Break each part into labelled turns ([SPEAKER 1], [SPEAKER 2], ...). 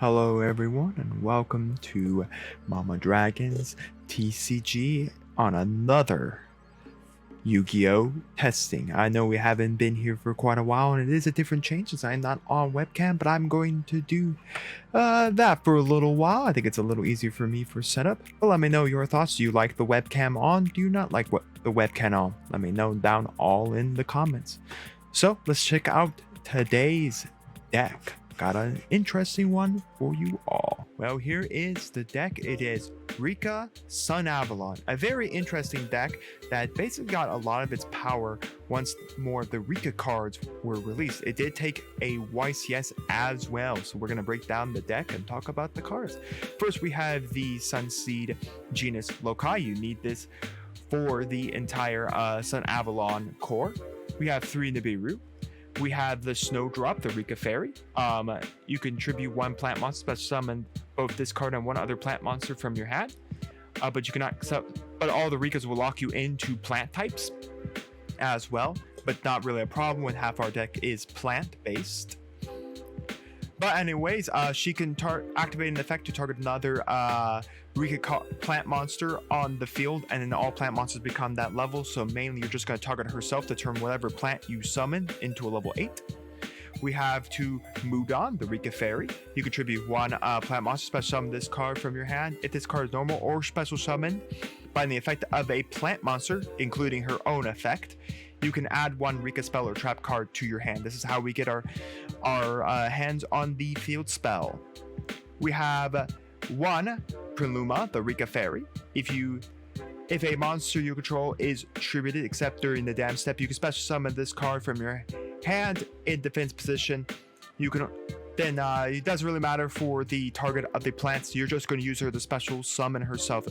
[SPEAKER 1] Hello everyone and welcome to Mama Dragon's TCG on another Yu-Gi-Oh testing. I know we haven't been here for quite a while and it is a different change since I'm not on webcam, but I'm going to do that for a little while. I think it's a little easier for me for setup. But let me know your thoughts. Do you like the webcam on? Do you not like the webcam on? Let me know down all in the comments. So let's check out today's deck. Got an interesting one for you all. Well, here is the deck. It is Rikka Sunavalon, a very interesting deck that basically got a lot of its power once more of the Rikka cards were released. It did take a YCS as well, so we're going to break down the deck and talk about the cards. First, we have the Sun Seed genus 𝐒𝐿. You need this for the entire Sunavalon core. We have 3 Nibiru. We have the Snowdrop, the Rikka Fairy. You can tribute 1 plant monster, special summon both this card and 1 other plant monster from your hand. But you cannot but all the Rikkas will lock you into plant types as well. But not really a problem when half our deck is plant based. But anyways, she can activate an effect to target another Rikka plant monster on the field, and then all plant monsters become that level. So mainly you're just going to target herself to turn whatever plant you summon into a level 8. We have 2 Mudon, the Rikka Fairy. You contribute 1 plant monster, special summon this card from your hand. If this card is normal or special summon by the effect of a plant monster, including her own effect, you can add 1 Rikka spell or trap card to your hand. This is how we get our hands on the field spell. We have 1 Preluma, the Rikka Fairy. If a monster you control is tributed except during the damage step, you can special summon this card from your hand in defense position. You can then it doesn't really matter for the target of the plants. You're just going to use her to special summon herself,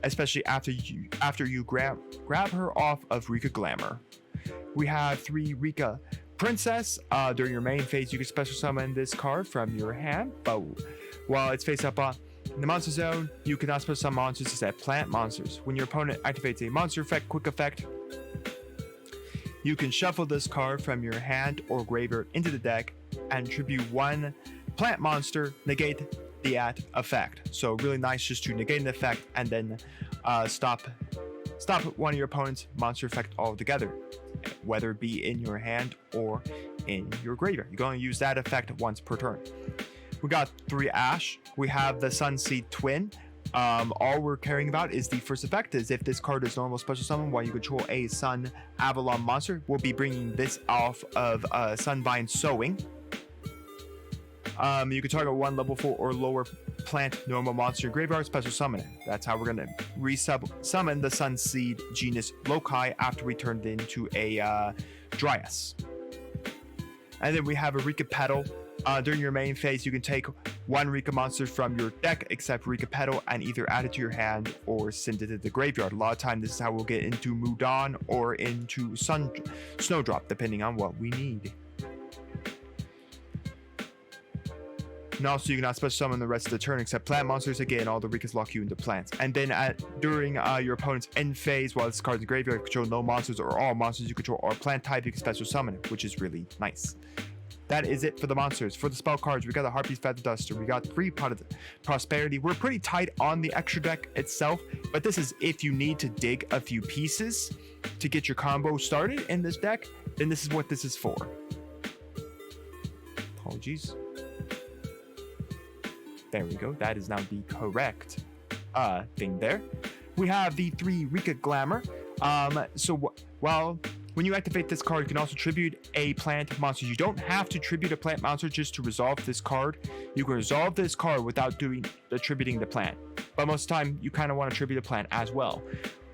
[SPEAKER 1] especially after you grab her off of Rikka Glamour. We have 3 Rikka Princess. During your main phase, you can special summon this card from your hand, but while it's face up on the monster zone, you cannot special summon monsters except plant monsters. When your opponent activates a monster effect, quick effect, you can shuffle this card from your hand or graveyard into the deck and tribute 1 plant monster, negate the effect. So really nice just to negate an effect and then stop one of your opponent's monster effect altogether, whether it be in your hand or in your graveyard. You're going to use that effect once per turn. We got 3 Ash. We have the Sun Seed Twin. All we're caring about is the first effect, is if this card is normal special summon while you control a Sun Avalon monster, we'll be bringing this off of Sunvine Sowing. You can target 1 level 4 or lower plant normal monster in graveyard, special summon it. That's how we're going to summon the Sun Seed genus 𝐒𝐿 after we turned it into a Dryas. And then we have a Rikka Petal. During your main phase, you can take 1 Rikka monster from your deck except Rikka Petal and either add it to your hand or send it to the graveyard. A lot of time this is how we'll get into Mudon or into Snowdrop, depending on what we need. And also, you cannot special summon the rest of the turn except plant monsters. Again, all the Rikkas lock you into plants. And then during your opponent's end phase, while this card's in the graveyard, you control no monsters or all monsters you control are plant type, you can special summon it, which is really nice. That is it for the monsters. For the spell cards, we got the Harpy's Feather Duster. We got 3 Pot of Prosperity. We're pretty tight on the extra deck itself, but this is if you need to dig a few pieces to get your combo started in this deck, then this is what this is for. Apologies. There we go. That is now the correct thing there. We have the 3 Rikka Glamour. When you activate this card, you can also tribute a plant monster. You don't have to tribute a plant monster just to resolve this card. You can resolve this card without tributing the plant. But most of the time, you kind of want to tribute a plant as well.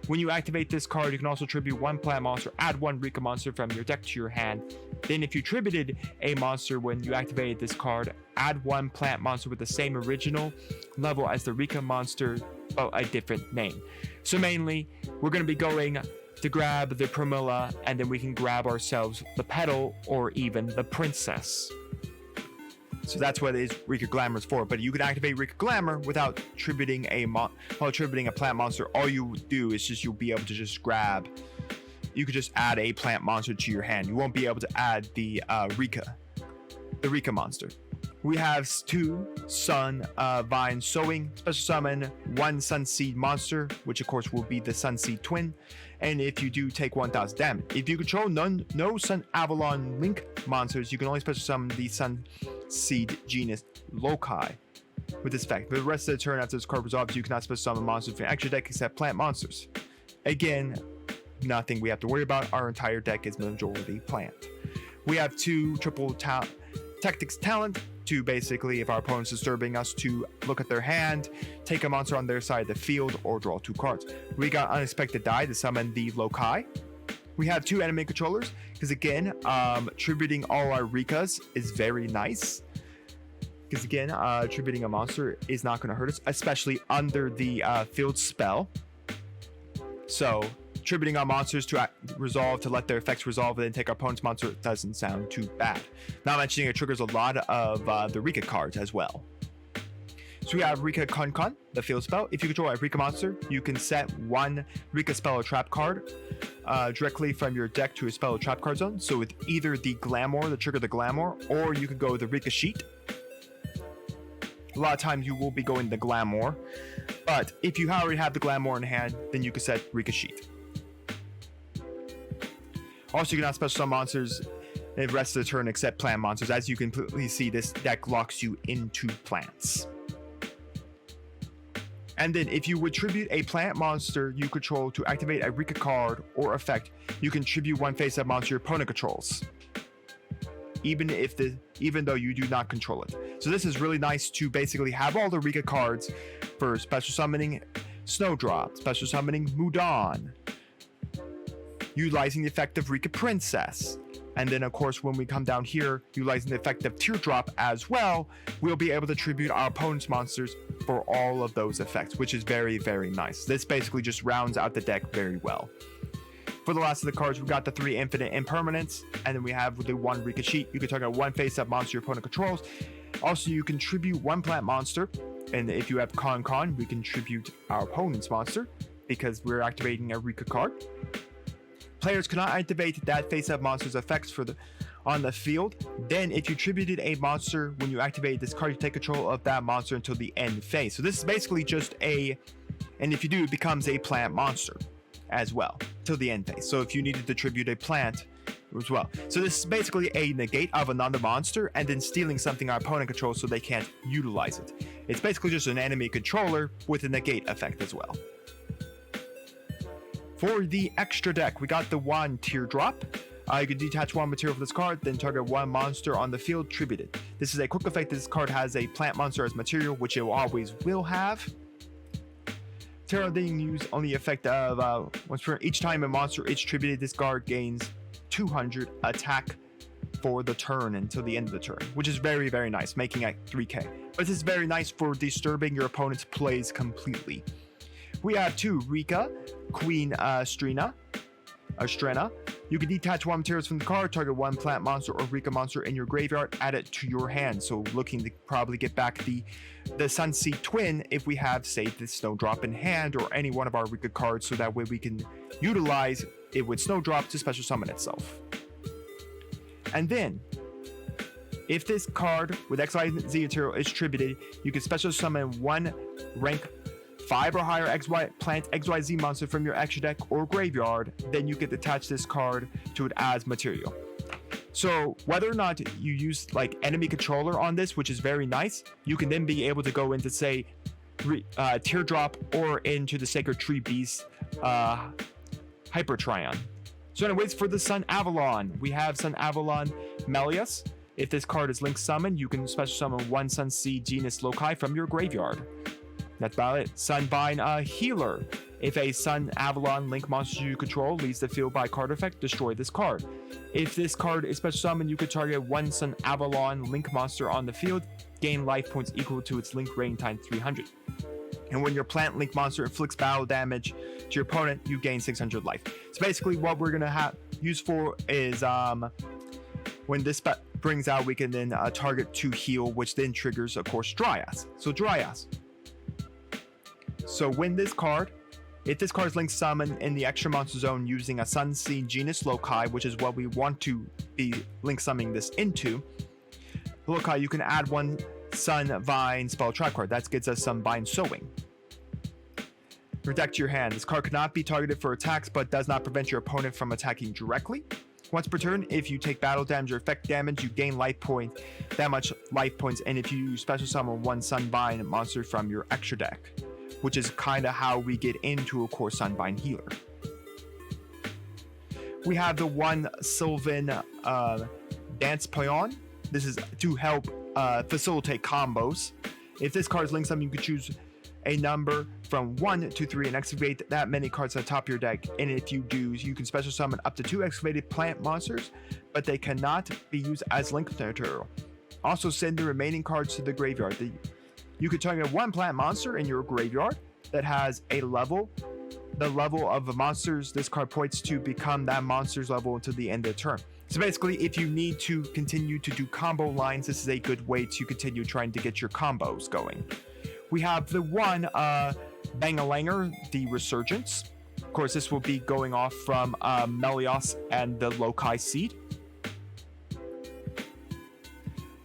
[SPEAKER 1] When you activate this card, you can also tribute 1 plant monster, add 1 Rikka monster from your deck to your hand. Then if you tributed a monster when you activated this card, add 1 plant monster with the same original level as the Rikka monster, but a different name. So mainly, we're going to be going to grab the Primula, and then we can grab ourselves the Petal or even the Princess. So that's what it is Rikka Glamour is for. But you can activate Rikka Glamour without tributing a plant monster. All you do is you'll be able to just grab. You could just add a plant monster to your hand. You won't be able to add the Rikka monster. We have 2 Sun Vine Sowing, special summon 1 Sunseed monster, which of course will be the Sunseed Twin. And if you do take 1000 damage. If you control no Sun Avalon Link monsters, you can only special summon the Sunseed genus 𝐒𝐿𝐾𝐒 with this effect. For the rest of the turn after this card resolves, you cannot special summon monsters from your extra deck except plant monsters. Again, nothing we have to worry about. Our entire deck is majority plant. We have 2 triple tactics talent to basically, if our opponent's disturbing us, to look at their hand, take a monster on their side of the field, or draw 2 cards. We got Unexpected Die to summon the 𝐒𝐿𝐾𝐒. We have 2 enemy controllers, because again, tributing all our Rikkas is very nice. Because again, tributing a monster is not going to hurt us, especially under the field spell. So, tributing our monsters to resolve, to let their effects resolve, and then take our opponent's monster doesn't sound too bad. Not mentioning it triggers a lot of the Rikka cards as well. So we have Rikka 𝐒𝐿𝐾, the field spell. If you control a Rikka monster, you can set 1 Rikka spell or trap card directly from your deck to a spell or trap card zone. So with either the Glamour, to trigger the Glamour, or you could go the Rikka Sheet. A lot of times you will be going the Glamour, but if you already have the Glamour in hand, then you can set Rikka Sheet. Also, you cannot special summon monsters the rest of the turn except plant monsters. As you can clearly see, this deck locks you into plants. And then if you would tribute a plant monster you control to activate a Rikka card or effect, you can tribute 1 face-up monster your opponent controls, even though you do not control it. So this is really nice to basically have all the Rikka cards for special summoning Snowdrop, special summoning Mudan, utilizing the effect of Rikka Princess. And then of course when we come down here, utilizing the effect of Teardrop as well, we'll be able to tribute our opponent's monsters for all of those effects, which is very, very nice. This basically just rounds out the deck very well. For the last of the cards, we got the 3 infinite Impermanence, and then we have the 1 Rikka Sheet. You can target 1 face-up monster your opponent controls. Also, you can tribute 1 plant monster, and if you have 𝐶𝐿𝐾, we can tribute our opponent's monster because we're activating a Rikka card. Players cannot activate that face-up monster's effects on the field. Then, if you tributed a monster when you activate this card, you take control of that monster until the end phase. So this is basically just and if you do, it becomes a plant monster as well till the end phase. So if you needed to tribute a plant as well. So this is basically a negate of another monster and then stealing something our opponent controls so they can't utilize it. It's basically just an enemy controller with a negate effect as well. For the extra deck, we got the 1 Teardrop. You can detach 1 material from this card, then target 1 monster on the field, tribute it. This is a quick effect. This card has a plant monster as material, which it always will have. Terra then use only effect of once per each time a monster is tributed, this card gains 200 attack for the turn until the end of the turn, which is very, very nice, making it 3k. But this is very nice for disturbing your opponent's plays completely. We have 2 Rikka Queen Strena. You can detach 1 materials from the card, target 1 plant monster or Rikka monster in your graveyard, add it to your hand. So looking to probably get back the Sunseed Twin if we have, say, the Snowdrop in hand or any one of our Rikka cards, so that way we can utilize it with Snowdrop to special summon itself. And then, if this card with 𝐿𝐶 material is tributed, you can special summon 1 rank 5 or higher plant XYZ monster from your extra deck or graveyard, then you can attach this card to it as material. So whether or not you use like enemy controller on this, which is very nice, you can then be able to go into, say, Teardrop or into the Sacred Tree Beast Hyper Trion. So anyways, for the Sun Avalon, we have Sun Avalon Melius. If this card is link summoned, you can special summon 1 Sunseed genus 𝐒𝐿𝐾𝐒 from your graveyard. That's about it. Sunvine Healer. If a Sun Avalon link monster you control leaves the field by card effect, destroy this card. If this card is special summoned, you could target 1 Sun Avalon link monster on the field, gain life points equal to its link rating times 300. And when your plant link monster inflicts battle damage to your opponent, you gain 600 life. So basically what we're going to use for is when this brings out, we can then target 2 heal, which then triggers, of course, Dryas. So Dryas. So when this card, if this card is link summoned in the extra monster zone using a Sunseed genus 𝐒𝐿𝐾, which is what we want to be link summoning this into, Look how you can add one Sunvine spell trap card. That gets us Sunvine Sowing. Protect your hand. This card cannot be targeted for attacks, but does not prevent your opponent from attacking directly. Once per turn, if you take battle damage or effect damage, you gain life points, that much life points, and if you special summon one Sunvine monster from your extra deck, which is kind of how we get into a core Sunvine healer. We have the one Sylvan Dance Pawn. This is to help facilitate combos. If this card is linked something, you could choose a number from 1 to 3 and excavate that many cards on top of your deck. And if you do, you can special summon up to 2 excavated plant monsters, but they cannot be used as link material. Also send the remaining cards to the graveyard. You could target one plant monster in your graveyard that has a level. The level of the monsters this card points to become that monster's level until the end of the turn. So basically, if you need to continue to do combo lines, this is a good way to continue trying to get your combos going. We have the one Bangalanger, the Resurgence. Of course, this will be going off from Melios and the Lokai Seed.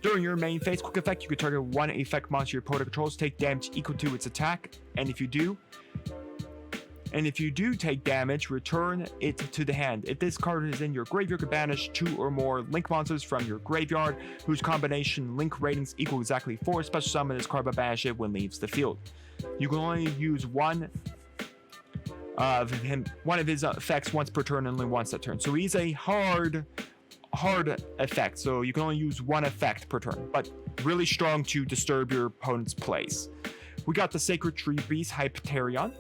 [SPEAKER 1] During your main phase, quick effect, you can target one effect monster your opponent controls, take damage equal to its attack, and if you do take damage, return it to the hand. If this card is in your graveyard, you can banish 2 or more link monsters from your graveyard, whose combination link ratings equal exactly 4. Special summon this card but banish it when leaves the field. You can only use one of his effects once per turn and only once a turn. So he's a hard effect, so you can only use one effect per turn, but really strong to disturb your opponent's plays. We got the Sacred Tree Beast Hyperion.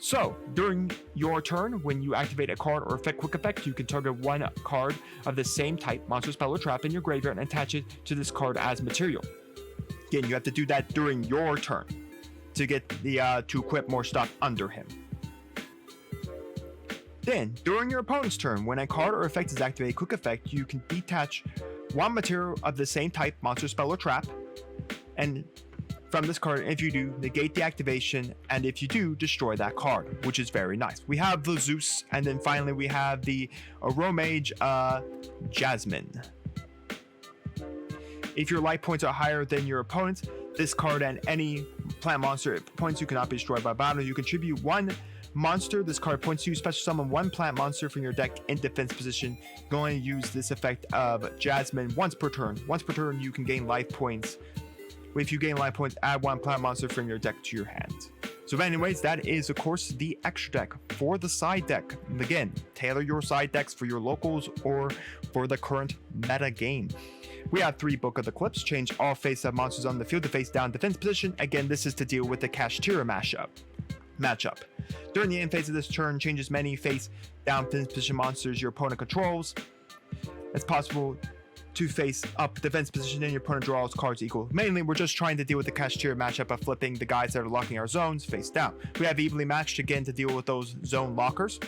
[SPEAKER 1] So, during your turn, when you activate a card or effect quick effect, you can target one card of the same type, monster, spell, or trap in your graveyard and attach it to this card as material. Again, you have to do that during your turn to get the to equip more stuff under him. Then, during your opponent's turn, when a card or effect is activated quick effect, you can detach one material of the same type, monster, spell, or trap, and from this card. If you do, negate the activation, and if you do, destroy that card, which is very nice. We have the Zeus, and then finally we have the Aromage Jasmine. If your life points are higher than your opponent's, this card and any plant monster points you cannot be destroyed by battle. You contribute one monster this card points to. Special summon one plant monster from your deck in defense position. You can only use this effect of Jasmine once per turn. Once per turn, you can gain life points. If you gain life points, add one plant monster from your deck to your hand. So anyways, that is of course the extra deck. For the side deck, again, tailor your side decks for your locals or for the current meta game. We have 3 Book of the Eclipse. Change all face-up monsters on the field to face down defense position. Again, this is to deal with the 𝐒𝐍𝐶 matchup. During the end phase of this turn, changes many face down defense position monsters your opponent controls. It's possible to face up defense position and your opponent draws cards equal. Mainly, we're just trying to deal with the 𝐒𝐍𝐶 matchup of flipping the guys that are locking our zones face down. We have evenly matched again to deal with those zone lockers.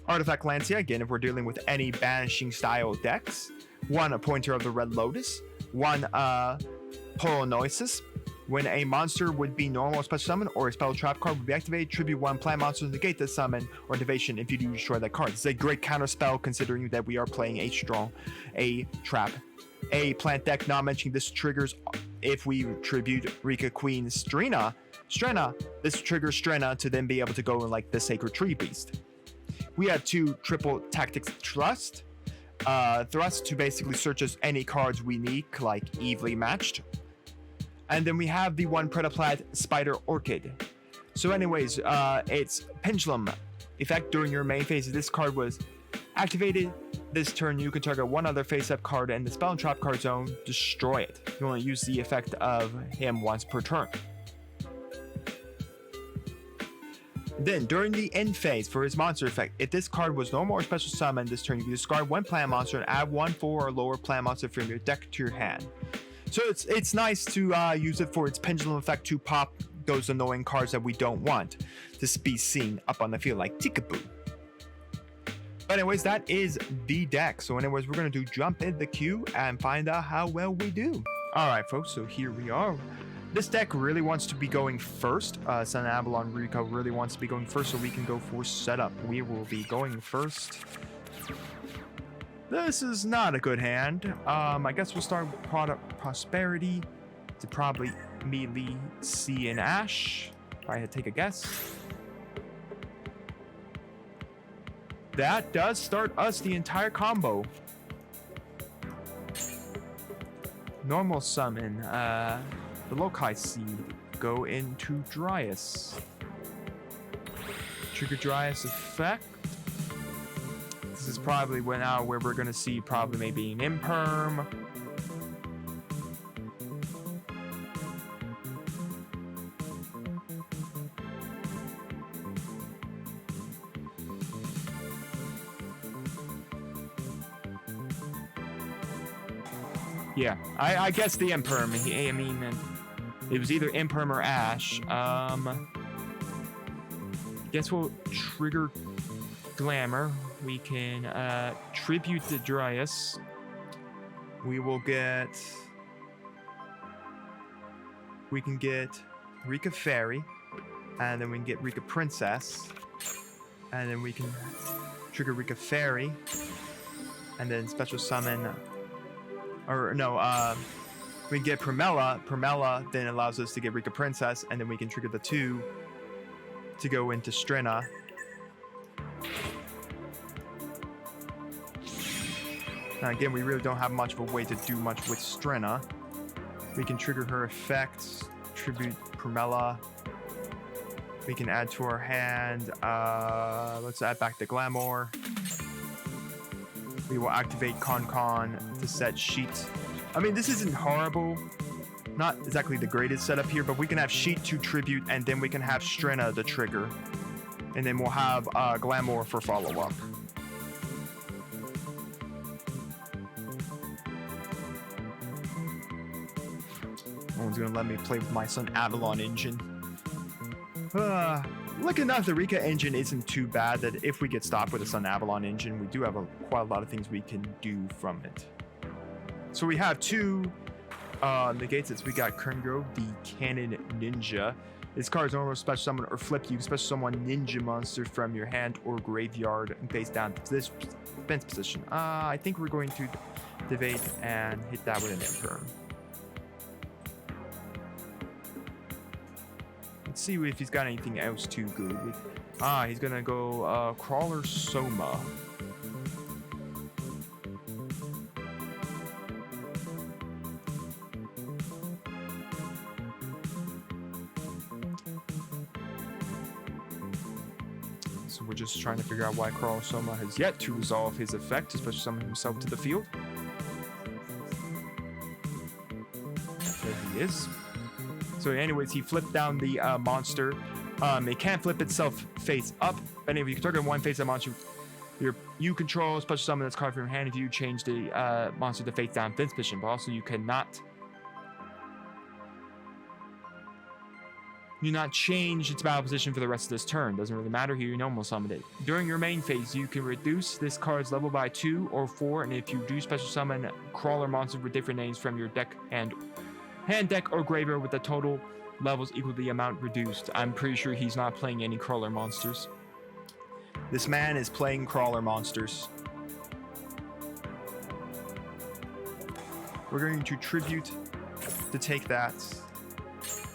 [SPEAKER 1] Artifact Lancia, again, if we're dealing with any banishing style decks. One Pointer of the Red Lotus. One Polonosis. When a monster would be normal special summon or a spell trap card would be activated, tribute one plant monster to negate the summon or activation if you do destroy that card. It's a great counter spell considering that we are playing a plant deck. Not mentioning this triggers if we tribute Rikka Queen Strenna, this triggers Strenna to then be able to go in like the Sacred Tree Beast. We have 2 Triple Tactics Thrust to basically search us any cards we need, like evenly matched. And then we have the one Predaplat Spider Orchid. So anyways, it's Pendulum effect. During your main phase, if this card was activated this turn, you can target one other face-up card in the spell and trap card zone, destroy it. You only use the effect of him once per turn. Then, during the end phase for his monster effect, if this card was normal or special summon this turn, you can discard one plant monster and add one 4 or lower plant monster from your deck to your hand. So it's nice to use it for its pendulum effect to pop those annoying cards that we don't want to be seen up on the field, like Tikaboo. But anyways, that is the deck. So anyways, we're going to jump in the queue and find out how well we do. Alright folks, so here we are. This deck really wants to be going first. Sun Avalon Rikka really wants to be going first, so we can go for setup. We will be going first. This is not a good hand. I guess we'll start with product prosperity to probably immediately C and Ash. If I had to take a guess. That does start us the entire combo. Normal summon, the Lokai Seed. Go into Dryas. Trigger Dryas effect. This is probably where we're gonna see probably maybe an Imperm. Yeah, I guess the Imperm. I mean, it was either Imperm or Ash. Guess we'll trigger Glamour. We can tribute the Dryas. We can get Rikka Fairy, and then we can get Rikka Princess, and then we can trigger Rikka Fairy, and then special summon. Or no, we get Primella. Primella then allows us to get Rikka Princess, and then we can trigger the 2 to go into Strena. Now again, we really don't have much of a way to do much with Strena. We can trigger her effects, tribute Primella. We can add to our hand. Let's add back the Glamour. We will activate Con to set Sheet. I mean, this isn't horrible. Not exactly the greatest setup here, but we can have Sheet to tribute, and then we can have Strena to trigger. And then we'll have Glamour for follow-up. No one's gonna let me play with my son Avalon Engine. Lucky enough, the Rikka engine isn't too bad that if we get stopped with a Sun Avalon engine, we do have quite a lot of things we can do from it. So we have 2 negates. We got Kerngo, the Cannon Ninja. This card is normal special summon or flip. You special summon ninja monster from your hand or graveyard and face down to this defense position. I think we're going to debate and hit that with an Imperm. Let's see if he's got anything else too good. He's gonna go Crawler Soma. So we're just trying to figure out why Crawler Soma has yet to resolve his effect, especially summon himself to the field. There he is. So anyways, he flipped down the monster. It can't flip itself face up. Anyway, you can target one face up monster. You control special summon this card from your hand if you change the monster to face down defense position. But also you cannot change its battle position for the rest of this turn. Doesn't really matter here, you normal summon it. During your main phase, you can reduce this card's level by 2 or 4, and if you do special summon crawler monsters with different names from your deck and hand deck or graveyard with the total levels equal to the amount reduced. I'm pretty sure he's not playing any crawler monsters. This man is playing crawler monsters. We're going to tribute to take that.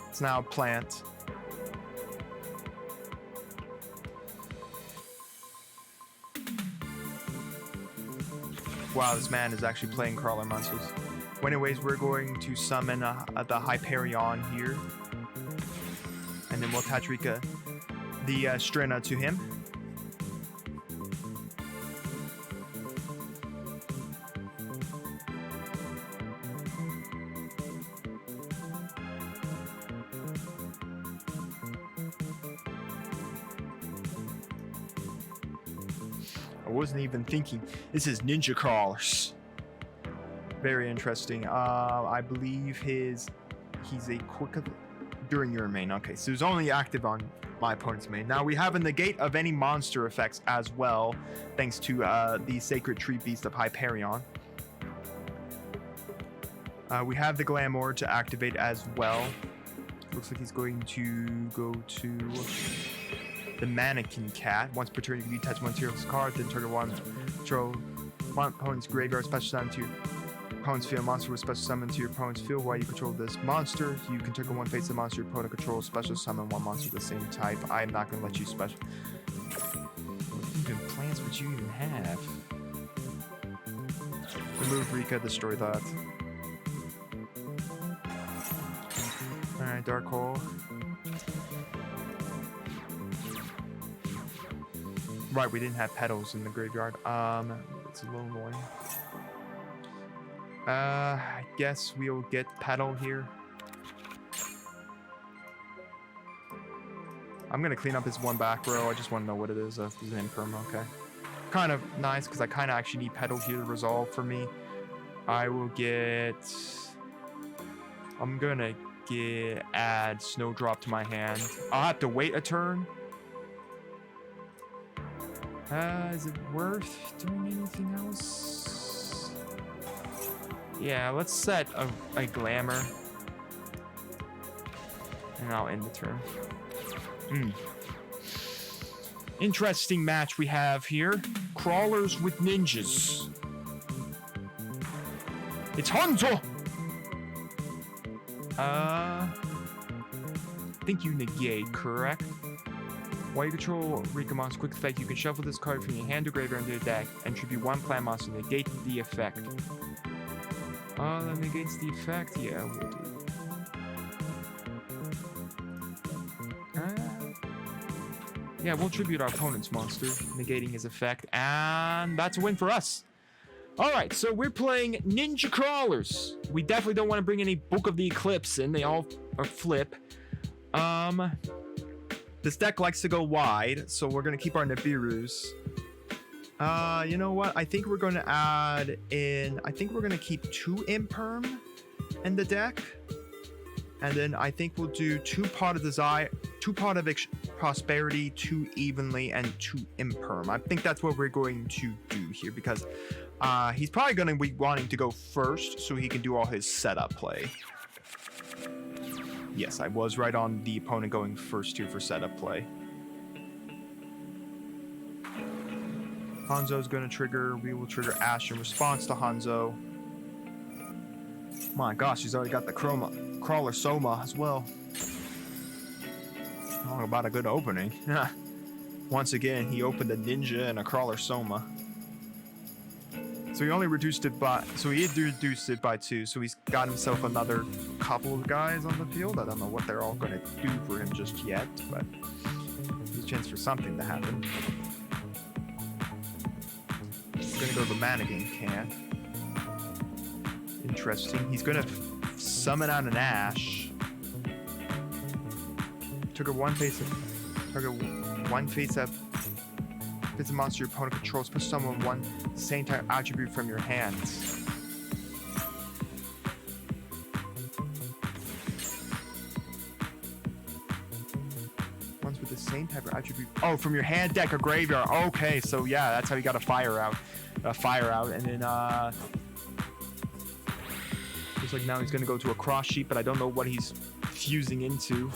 [SPEAKER 1] It's now plant. Wow, this man is actually playing crawler monsters. Well, anyways, we're going to summon the Hyperion here. And then we'll attach Rikka, the Strena, to him. I wasn't even thinking. This is Ninja Crawlers. Very interesting. I believe he's a quick during your main. Okay, so he's only active on my opponent's main. Now we have a negate of any monster effects as well, thanks to the Sacred Tree Beast of Hyperion. We have the Glamour to activate as well. Looks like he's going to go to the Mannequin Cat. Once per turn, you can detach one tier of this card, then target one. Throw Opponent's graveyard, special summon to your opponent's field. Monster with special summon to your opponent's field. While you control this monster, you can take one face of monster your opponent controls. Special summon one monster of the same type. I am not going to let you special. What even plans would you even have? Remove Rikka, destroy that. Alright, Dark Hole. Right, we didn't have petals in the graveyard. It's a little annoying. I guess we'll get petal here. I'm gonna clean up his one back row. I just want to know what it is. It's an imperm, okay. Kind of nice, because I kind of actually need petal here to resolve for me. I will get... I'm gonna add Snowdrop to my hand. I'll have to wait a turn. Is it worth doing anything else? Yeah, let's set a Glamour. And I'll end the turn. Interesting match we have here. Crawlers with ninjas. It's Hanzo! I think you negate, correct? While you control Rikka monster quick effect, you can shuffle this card from your hand to graveyard into your deck and tribute one plant monster, negate the effect. That negates the effect? Yeah, we'll do. Yeah, we'll tribute our opponent's monster, negating his effect, and that's a win for us. Alright, so we're playing Ninja Crawlers. We definitely don't want to bring any Book of the Eclipse in, they all are flip. This deck likes to go wide, so we're going to keep our Nibirus. You know what? I think we're going to add in... I think we're going to keep 2 Imperm in the deck. And then I think we'll do 2 Pot of Desire, 2 Pot of Prosperity, 2 Evenly, and 2 Imperm. I think that's what we're going to do here, because he's probably going to be wanting to go first so he can do all his setup play. Yes, I was right on the opponent going first here for setup play. Hanzo's going to trigger. We will trigger Ash in response to Hanzo. My gosh, he's already got the Crawler Soma as well. Talk about a good opening. Once again, he opened a Ninja and a Crawler Soma. So he only reduced it by... So he reduced it by 2. So he's got himself another couple of guys on the field. I don't know what they're all going to do for him just yet, but there's a chance for something to happen. He's going to go to the Mannequin Camp. Interesting. He's going to summon out an Ash. Trigger one face up. Trigger one face up. If it's a monster your opponent controls, push summon one same type attribute from your hands. Ones with the same type of attribute. Oh, from your hand, deck, or graveyard. Okay, so yeah, that's how you got a fire out. And then looks like now he's gonna go to a cross sheet, but I don't know what he's fusing into.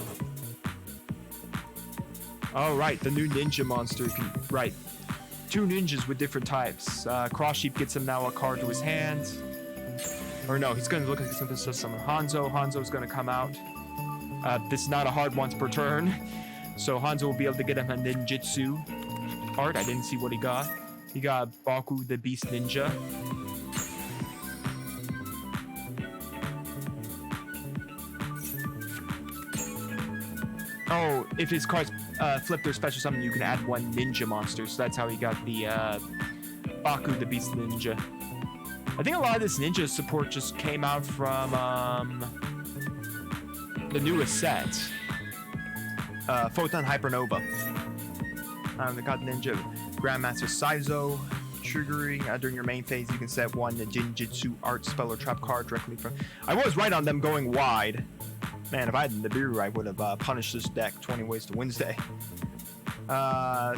[SPEAKER 1] Oh, right, the new ninja monster can, right. 2 ninjas with different types. Cross sheep gets him now a card to his hand. Or no, he's gonna look like he's gonna summon Hanzo. Hanzo's gonna come out. This is not a hard once per turn. So Hanzo will be able to get him a ninjutsu card. I didn't see what he got. He got Baku the Beast Ninja. Oh, if his cards flip their special summon, you can add 1 ninja monster. So that's how he got the Baku the Beast Ninja. I think a lot of this ninja support just came out from the newest set. Photon Hypernova. They got Ninja Grandmaster Saizo. Triggering during your main phase, you can set 1 Jinjitsu art spell or trap card directly from... I was right on them going wide. Man, if I had Nibiru, I would have punished this deck 20 ways to Wednesday.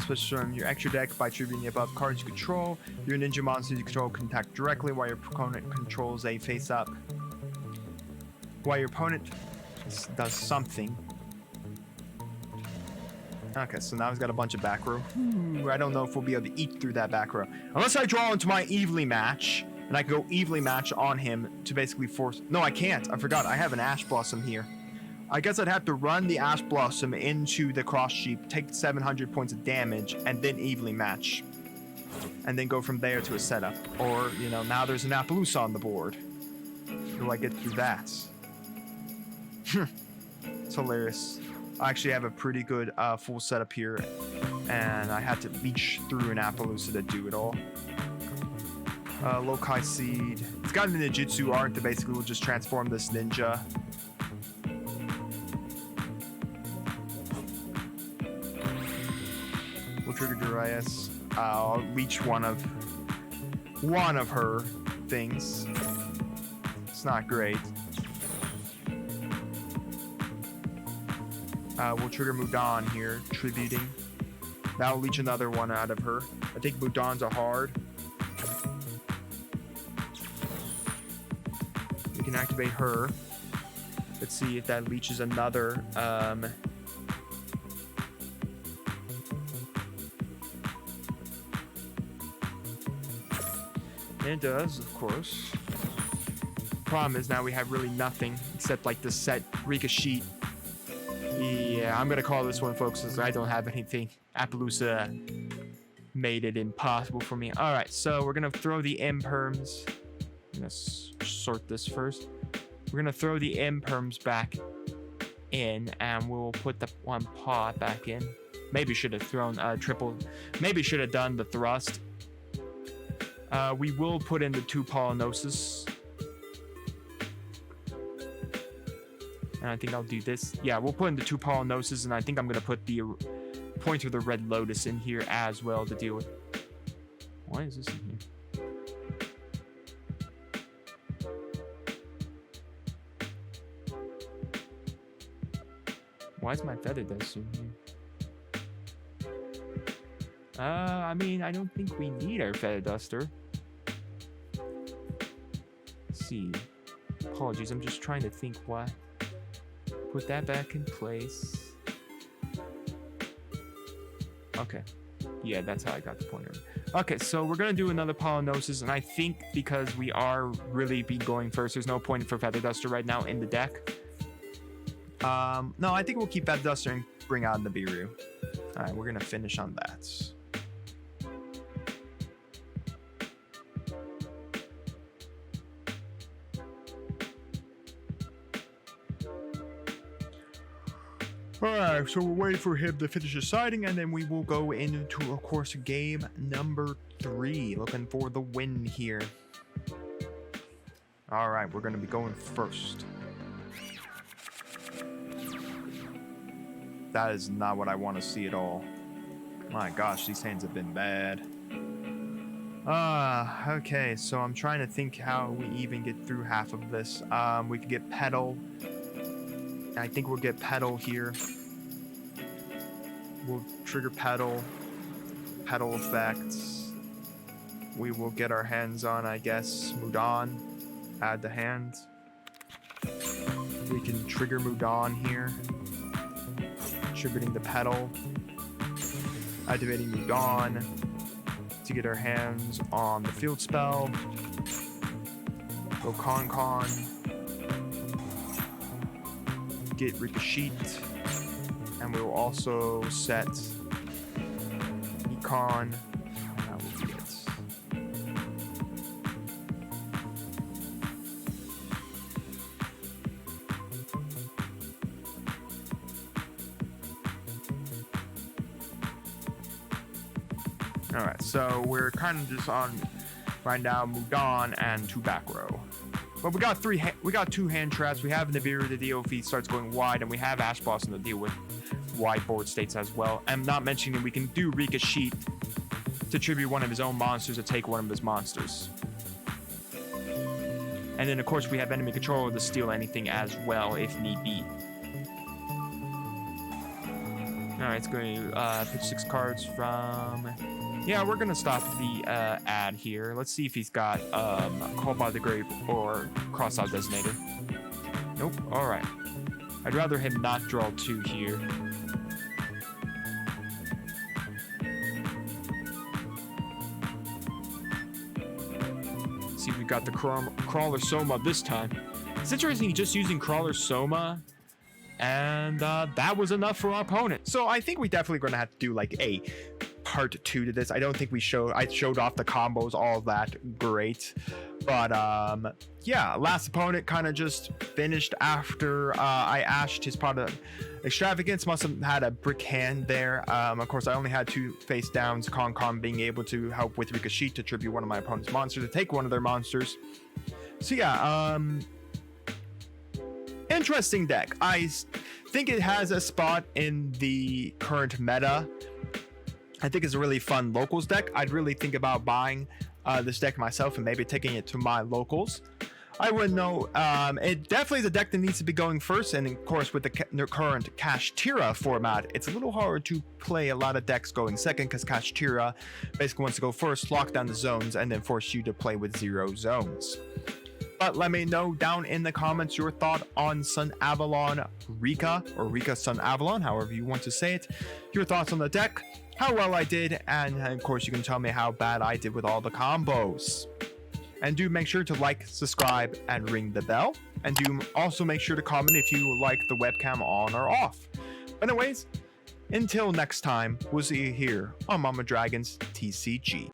[SPEAKER 1] Switch from your extra deck by tributing the above cards you control. Your ninja monsters you control can attack directly while your opponent controls a face-up. While your opponent does something. Okay, so now he's got a bunch of back row. I don't know if we'll be able to eat through that back row. Unless I draw into my 𝐒𝐓𝐿y match, and I can go 𝐒𝐓𝐿y match on him to basically force... No, I can't. I forgot. I have an Ash Blossom here. I guess I'd have to run the Ash Blossom into the Cross Sheep, take 700 points of damage, and then 𝐒𝐓𝐿y match. And then go from there to a setup. Or, you know, now there's an Appaloosa on the board. How do I get through that? It's hilarious. I actually have a pretty good full setup here, and I had to leech through an Appaloosa to do it all. Lokai Seed. It's got a ninjutsu art that basically will just transform this ninja. We'll trigger Darius. I'll leech one of her things. It's not great. We'll trigger Mudan here, tributing. That'll leech another one out of her. I think Mudans are hard. We can activate her. Let's see if that leeches another. It does, of course. Problem is now we have really nothing except like the set Rikka sheet. Yeah, I'm gonna call this one, folks, because I don't have anything. Appaloosa made it impossible for me. All right, so we're gonna throw the imperms. I'm gonna sort this first. We're gonna throw the imperms back in, and we'll put the one paw back in. Maybe should have thrown triple. Maybe should have done the thrust. We will put in the 2 Polynoses. And I think I'll do this. Yeah, we'll put in the 2 Polynoses, and I think I'm going to put the Pointer of the Red Lotus in here as well to deal with. Why is this in here? Why is my Feather Duster in here? I mean, I don't think we need our Feather Duster. Let's see. Apologies, I'm just trying to think what. Put that back in place. Okay. Yeah, that's how I got the pointer. Okay, so we're going to do another Polynosis, and I think because we are really be going first, there's no point for Feather Duster right now in the deck. No, I think we'll keep Feather Duster and bring out Nibiru. Alright, we're going to finish on that. Alright, so we're waiting for him to finish deciding, and then we will go into, of course, game number 3. Looking for the win here. Alright, we're going to be going first. That is not what I want to see at all. My gosh, these hands have been bad. Okay, so I'm trying to think how we even get through half of this. We could get Petal. I think we'll get Petal here. We'll trigger Petal. Petal effects. We will get our hands on, I guess, Mudan. Add the hand. We can trigger Mudan here. Triggering the Petal. Activating Mudan to get our hands on the field spell. Go Con. Get Rikka sheet, and we will also set Econ. That will be it. All right, so we're kind of just on right now Mudan and 2 back row. But we got 2 hand traps. We have Nibiru to deal if he starts going wide, and we have Ash Blossom to deal with wide board states as well. And not mentioning we can do Rikka sheet to tribute one of his own monsters to take one of his monsters. And then of course we have enemy control to steal anything as well if need be. Alright, it's going to pitch 6 cards from... Yeah, we're going to stop the ad here. Let's see if he's got Called by the Grave or Crossout Designator. Nope. Alright. I'd rather him not draw 2 here.
[SPEAKER 2] see if we got the Crawler Soma this time. It's interesting, just using Crawler Soma, and that was enough for our opponent.
[SPEAKER 1] So I think we definitely gonna have to do like a part 2 to this. I don't think I showed off the combos all that great, but yeah, last opponent kind of just finished after I ashed his product. Extravagance must have had a brick hand there. Of course, I only had 2 face downs, Con being able to help with Ricochet to tribute one of my opponent's monsters, to take one of their monsters. So yeah, interesting deck. I think it has a spot in the current meta. I think it's a really fun locals deck. I'd really think about buying this deck myself and maybe taking it to my locals. I wouldn't know. It definitely is a deck that needs to be going first, and of course with the current Kashtira format, it's a little hard to play a lot of decks going second, because Kashtira basically wants to go first, lock down the zones, and then force you to play with 0 zones. But let me know down in the comments your thought on Sun Avalon Rikka, or Rikka Sun Avalon, however you want to say it. Your thoughts on the deck, how well I did, and of course you can tell me how bad I did with all the combos. And do make sure to like, subscribe, and ring the bell. And do also make sure to comment if you like the webcam on or off. But anyways, until next time, we'll see you here on Mama Dragon's TCG.